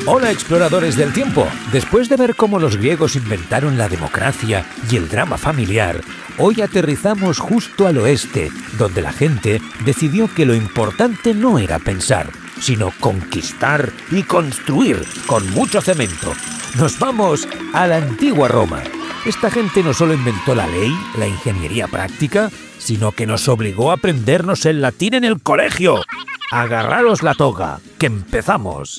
Hola exploradores del tiempo. Después de ver cómo los griegos inventaron la democracia y el drama familiar, hoy aterrizamos justo al oeste, donde la gente decidió que lo importante no era pensar, sino conquistar y construir con mucho cemento. Nos vamos a la antigua Roma. Esta gente no solo inventó la ley, la ingeniería práctica, sino que nos obligó a aprendernos el latín en el colegio. Agarraros la toga, que empezamos.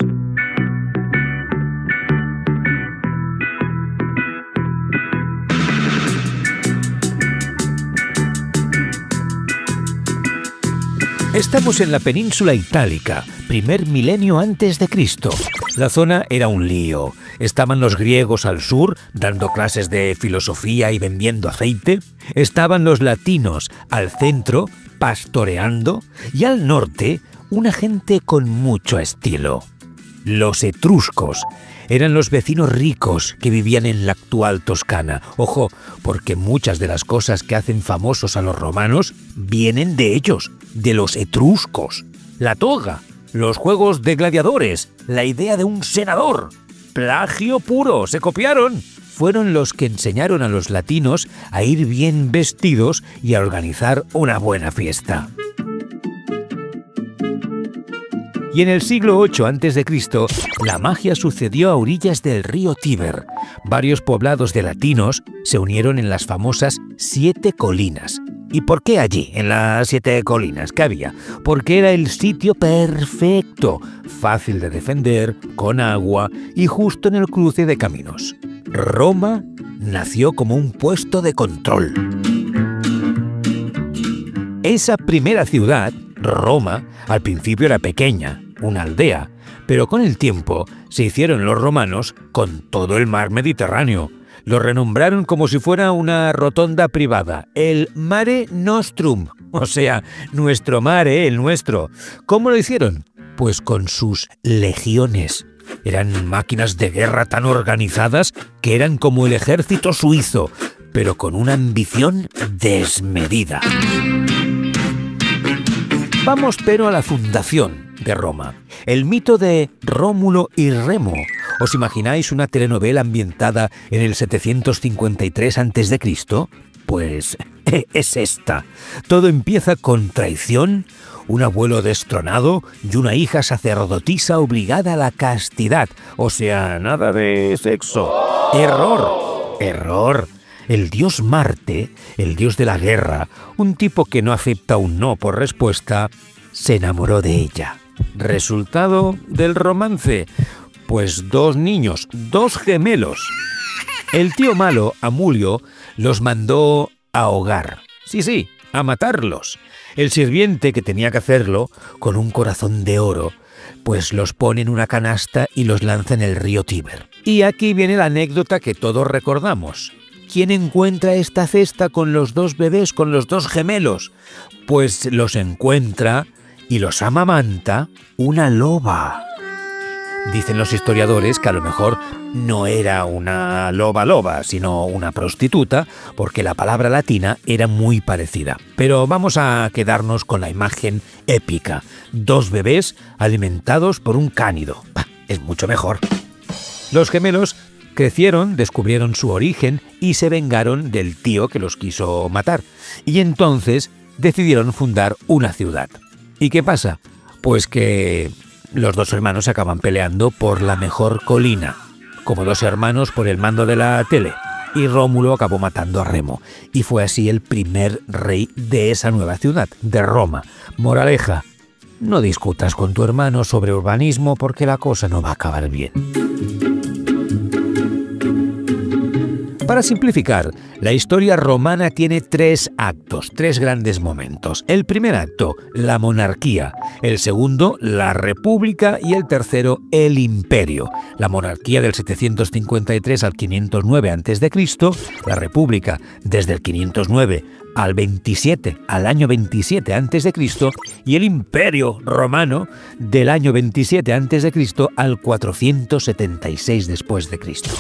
Estamos en la península itálica, primer milenio antes de Cristo. La zona era un lío. Estaban los griegos al sur, dando clases de filosofía y vendiendo aceite. Estaban los latinos al centro, pastoreando. Y al norte, una gente con mucho estilo. Los etruscos. Eran los vecinos ricos que vivían en la actual Toscana. Ojo, porque muchas de las cosas que hacen famosos a los romanos vienen de ellos, de los etruscos. La toga, los juegos de gladiadores, la idea de un senador. Plagio puro, se copiaron. Fueron los que enseñaron a los latinos a ir bien vestidos y a organizar una buena fiesta. Y en el siglo VIII a.C., la magia sucedió a orillas del río Tíber. Varios poblados de latinos se unieron en las famosas 7 colinas. ¿Y por qué allí, en las 7 colinas? ¿Qué había? Porque era el sitio perfecto, fácil de defender, con agua y justo en el cruce de caminos. Roma nació como un puesto de control. Esa primera ciudad, Roma, al principio era pequeña, una aldea, pero con el tiempo se hicieron los romanos con todo el mar Mediterráneo. Lo renombraron como si fuera una rotonda privada, el Mare Nostrum, o sea, nuestro mare, el nuestro. ¿Cómo lo hicieron? Pues con sus legiones. Eran máquinas de guerra tan organizadas que eran como el ejército suizo, pero con una ambición desmedida. Vamos pero a la fundación de Roma. El mito de Rómulo y Remo. ¿Os imagináis una telenovela ambientada en el 753 a.C.? Pues es esta. Todo empieza con traición, un abuelo destronado y una hija sacerdotisa obligada a la castidad. O sea, nada de sexo. ¡Error! ¡Error! El dios Marte, el dios de la guerra, un tipo que no acepta un no por respuesta, se enamoró de ella. ¿Resultado del romance? Pues 2 niños, 2 gemelos. El tío malo, Amulio, los mandó a ahogar. Sí, a matarlos. El sirviente, que tenía que hacerlo, con un corazón de oro, pues los pone en una canasta y los lanza en el río Tíber. Y aquí viene la anécdota que todos recordamos. ¿Quién encuentra esta cesta con los 2 bebés, con los 2 gemelos? Pues los encuentra y los amamanta una loba. Dicen los historiadores que a lo mejor no era una loba, sino una prostituta, porque la palabra latina era muy parecida. Pero vamos a quedarnos con la imagen épica. 2 bebés alimentados por un cánido. Es mucho mejor. Los gemelos crecieron, descubrieron su origen y se vengaron del tío que los quiso matar. Y entonces decidieron fundar una ciudad. ¿Y qué pasa? Pues que los 2 hermanos se acaban peleando por la mejor colina, como 2 hermanos por el mando de la tele. Y Rómulo acabó matando a Remo. Y fue así el primer rey de esa nueva ciudad, de Roma. Moraleja, no discutas con tu hermano sobre urbanismo porque la cosa no va a acabar bien. Para simplificar, la historia romana tiene 3 actos, 3 grandes momentos. El primer acto, la monarquía. El segundo, la república. Y el tercero, el imperio. La monarquía del 753 al 509 a.C., la república desde el 509 al año 27 a.C., y el imperio romano del año 27 a.C. al 476 después de Cristo.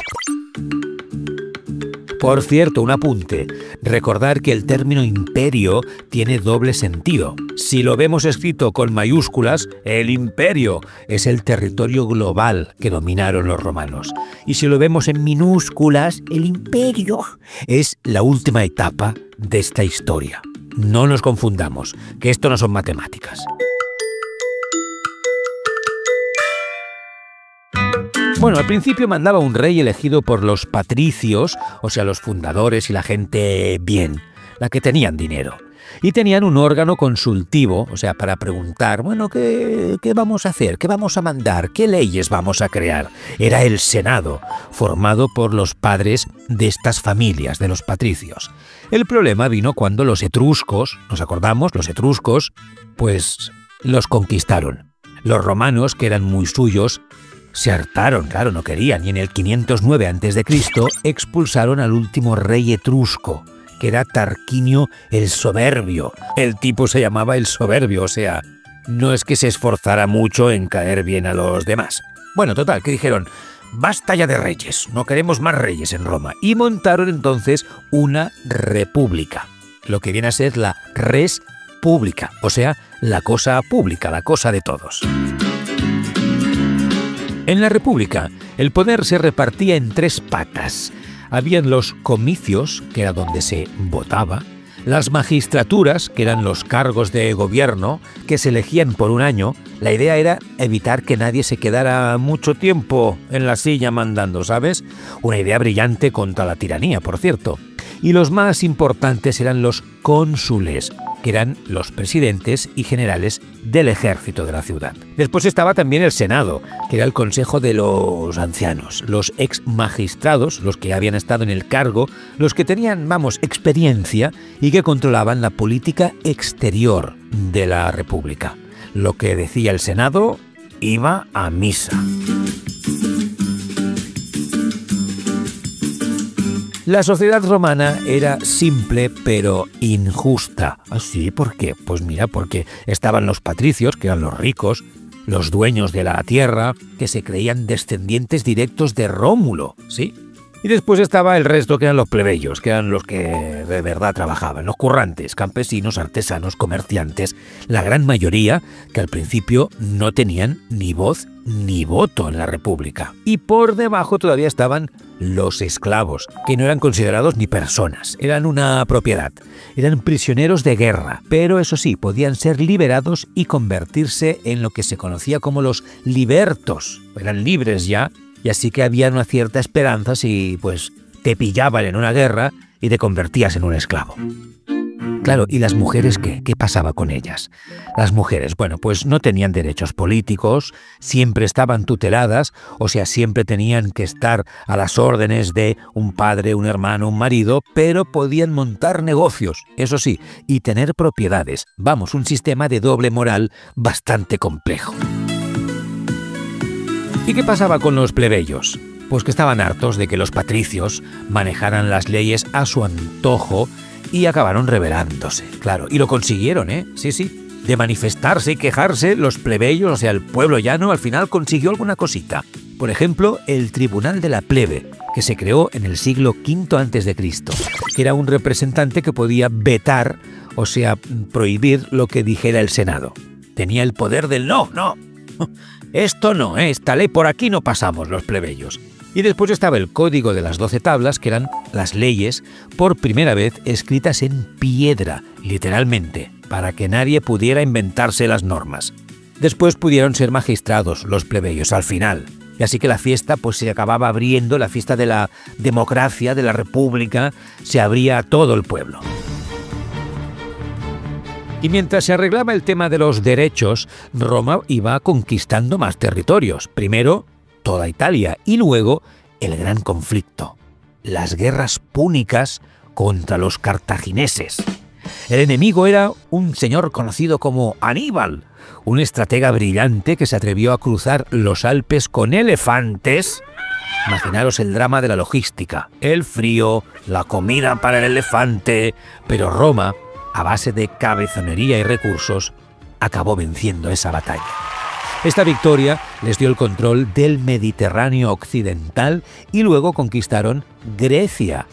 Por cierto, un apunte. Recordar que el término imperio tiene doble sentido. Si lo vemos escrito con mayúsculas, el imperio es el territorio global que dominaron los romanos. Y si lo vemos en minúsculas, el imperio es la última etapa de esta historia. No nos confundamos, que esto no son matemáticas. Bueno, al principio mandaba un rey elegido por los patricios, o sea, los fundadores y la gente bien, la que tenían dinero. Y tenían un órgano consultivo, o sea, para preguntar, bueno, ¿qué vamos a hacer? ¿Qué vamos a mandar? ¿Qué leyes vamos a crear? Era el Senado, formado por los padres de estas familias, de los patricios. El problema vino cuando los etruscos, ¿nos acordamos? Los etruscos, pues los conquistaron. Los romanos, que eran muy suyos, se hartaron, claro, no querían, y en el 509 a.C. expulsaron al último rey etrusco, que era Tarquinio el Soberbio. El tipo se llamaba el Soberbio, o sea, no es que se esforzara mucho en caer bien a los demás. Bueno, total, que dijeron, basta ya de reyes, no queremos más reyes en Roma, y montaron entonces una república, lo que viene a ser la res pública, o sea, la cosa pública, la cosa de todos. En la República, el poder se repartía en tres patas. Habían los comicios, que era donde se votaba, las magistraturas, que eran los cargos de gobierno, que se elegían por un año. La idea era evitar que nadie se quedara mucho tiempo en la silla mandando, ¿sabes? Una idea brillante contra la tiranía, por cierto. Y los más importantes eran los cónsules, que eran los presidentes y generales del ejército de la ciudad. Después estaba también el Senado, que era el consejo de los ancianos, los ex magistrados, los que habían estado en el cargo, los que tenían, experiencia y que controlaban la política exterior de la República. Lo que decía el Senado iba a misa. La sociedad romana era simple pero injusta. ¿Así? ¿Por qué? Pues mira, porque estaban los patricios, que eran los ricos, los dueños de la tierra, que se creían descendientes directos de Rómulo, ¿sí? Y después estaba el resto, que eran los plebeyos, que eran los que de verdad trabajaban, los currantes, campesinos, artesanos, comerciantes, la gran mayoría que al principio no tenían ni voz ni voto en la República. Y por debajo todavía estaban los esclavos, que no eran considerados ni personas, eran una propiedad, eran prisioneros de guerra, pero eso sí, podían ser liberados y convertirse en lo que se conocía como los libertos, eran libres ya, y así que había una cierta esperanza si pues te pillaban en una guerra y te convertías en un esclavo. Claro, ¿y las mujeres qué? ¿Qué pasaba con ellas? Las mujeres, bueno, pues no tenían derechos políticos, siempre estaban tuteladas, o sea, siempre tenían que estar a las órdenes de un padre, un hermano, un marido, pero podían montar negocios, eso sí, y tener propiedades. Vamos, un sistema de doble moral bastante complejo. ¿Y qué pasaba con los plebeyos? Pues que estaban hartos de que los patricios manejaran las leyes a su antojo y acabaron rebelándose, claro. Y lo consiguieron, ¿eh? Sí. De manifestarse y quejarse, los plebeyos, o sea, el pueblo llano, al final consiguió alguna cosita. Por ejemplo, el Tribunal de la Plebe, que se creó en el siglo V a.C., que era un representante que podía vetar, o sea, prohibir lo que dijera el Senado. Tenía el poder del no. Esto no, esta ley por aquí no pasamos los plebeyos. Y después estaba el Código de las 12 tablas, que eran las leyes por primera vez escritas en piedra, literalmente, para que nadie pudiera inventarse las normas. Después pudieron ser magistrados los plebeyos al final. Y así que la fiesta pues se acababa abriendo, la fiesta de la democracia, de la república, se abría a todo el pueblo. Y mientras se arreglaba el tema de los derechos, Roma iba conquistando más territorios. Primero, toda Italia, y luego el gran conflicto, las guerras púnicas contra los cartagineses. El enemigo era un señor conocido como Aníbal, un estratega brillante que se atrevió a cruzar los Alpes con elefantes. Imaginaros el drama de la logística, el frío, la comida para el elefante, pero Roma, a base de cabezonería y recursos, acabó venciendo esa batalla. Esta victoria les dio el control del Mediterráneo occidental y luego conquistaron Grecia,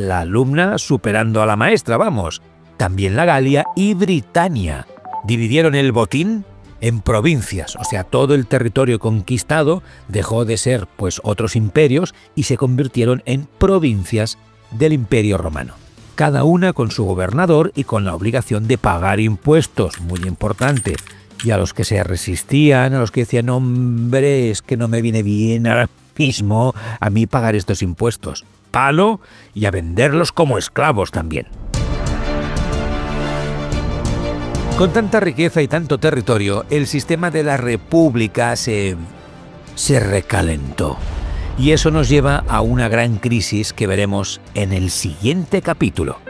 la alumna superando a la maestra, vamos. También la Galia y Britania. Dividieron el botín en provincias, o sea, todo el territorio conquistado dejó de ser pues otros imperios y se convirtieron en provincias del Imperio Romano. Cada una con su gobernador y con la obligación de pagar impuestos, muy importante. Y a los que se resistían, a los que decían, hombre, es que no me viene bien ahora mismo a mí pagar estos impuestos. Palo, y a venderlos como esclavos también. Con tanta riqueza y tanto territorio, el sistema de la República se recalentó. Y eso nos lleva a una gran crisis que veremos en el siguiente capítulo.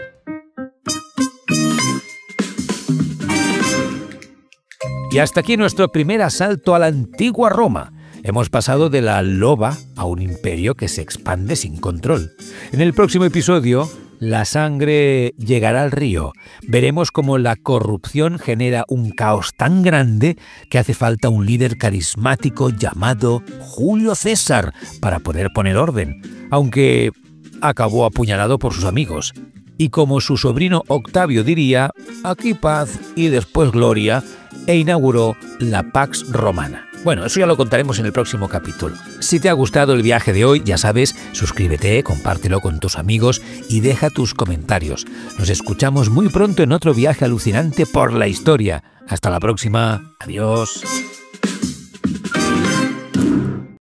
Y hasta aquí nuestro primer asalto a la antigua Roma. Hemos pasado de la loba a un imperio que se expande sin control. En el próximo episodio, la sangre llegará al río. Veremos cómo la corrupción genera un caos tan grande que hace falta un líder carismático llamado Julio César para poder poner orden, aunque acabó apuñalado por sus amigos. Y como su sobrino Octavio diría, aquí paz y después gloria, e inauguró la Pax Romana. Bueno, eso ya lo contaremos en el próximo capítulo. Si te ha gustado el viaje de hoy, ya sabes, suscríbete, compártelo con tus amigos y deja tus comentarios. Nos escuchamos muy pronto en otro viaje alucinante por la historia. Hasta la próxima. Adiós.